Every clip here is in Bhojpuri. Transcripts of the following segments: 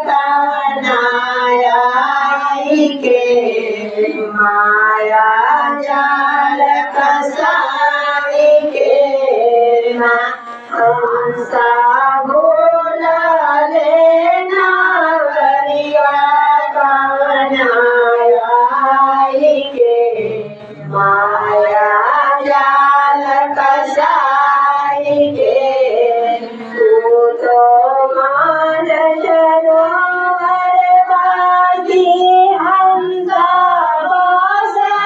कन्हैया के माया जाल कसाई के हंसा भूलले नावरिया कन्हैया के माया जाल कसाई के तू तो मान सरोवर बाजी हंसा बसे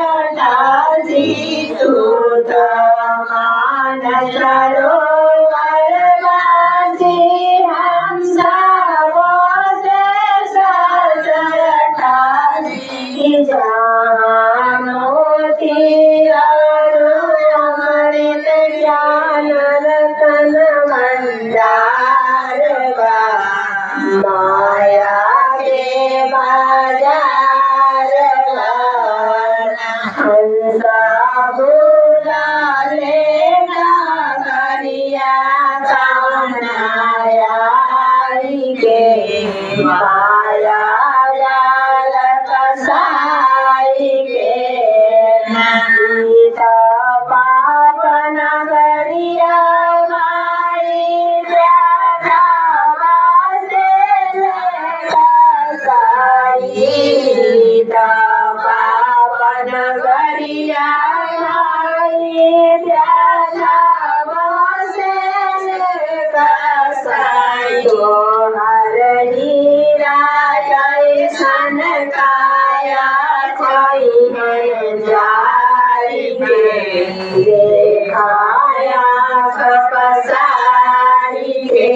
सजटासी तू तो मान सरोवर बाजी हंसा बसे सजटासी मोती अमृत ज्ञान रतन भंडार माया के बाजार हंसा भूलले नावरिया कन्हैया के माया जाल कसाई के सीता पाप नगरिया माई व्याधा वासे कसाई सीता पाप नगरिया माई व्याधा वासे कसाई तोहर हीरा जैसन काया कोई है जाई के देखाया पसारी के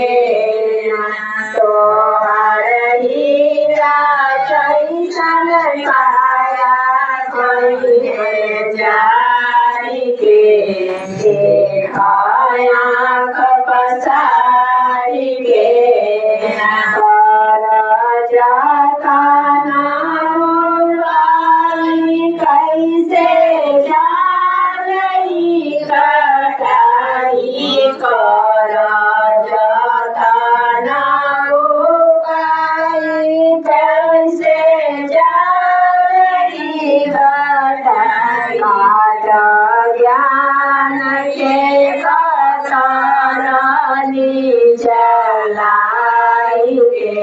तोहर हीरा जैसन काया कोई है जाई के देखाया पसारी के जाता नाई कैसे जाई कटाई कर जाता नाई कैसे जाई कटाई काट ज्ञान के कतरानी चलाई के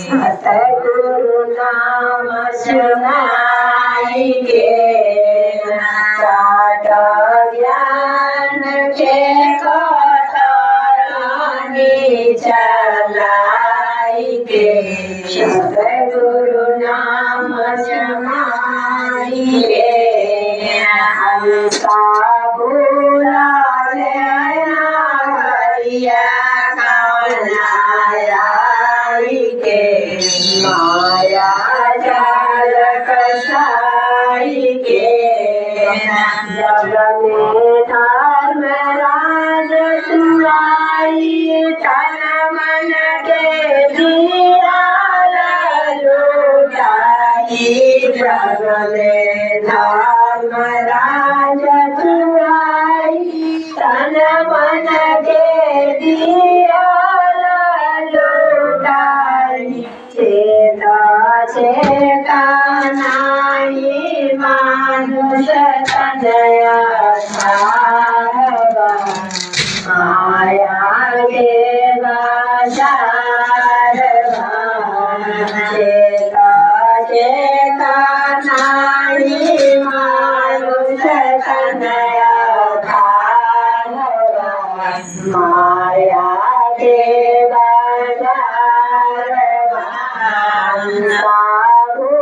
सतगुरु नाम सुनाई के काट ज्ञान के कतरानी चलाई के सतगुरु नाम सुनाई के हंसा भूलले नावरिया कन्हैया के माया जाल कसाई के जग में धर्म राज सुनाई तन मन के दिया लुटाई जग में धर्म राज सुनाई तन मन के दिया चेता नाई मानुष तनया माया के बाजार चेता नाई मानुष तनया माया के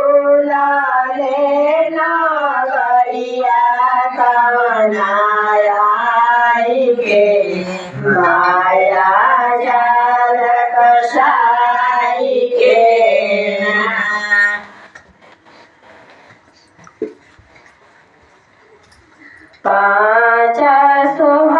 भूलले नावरिया कन्हैया के माया जाल कसाई के पाँच सुहा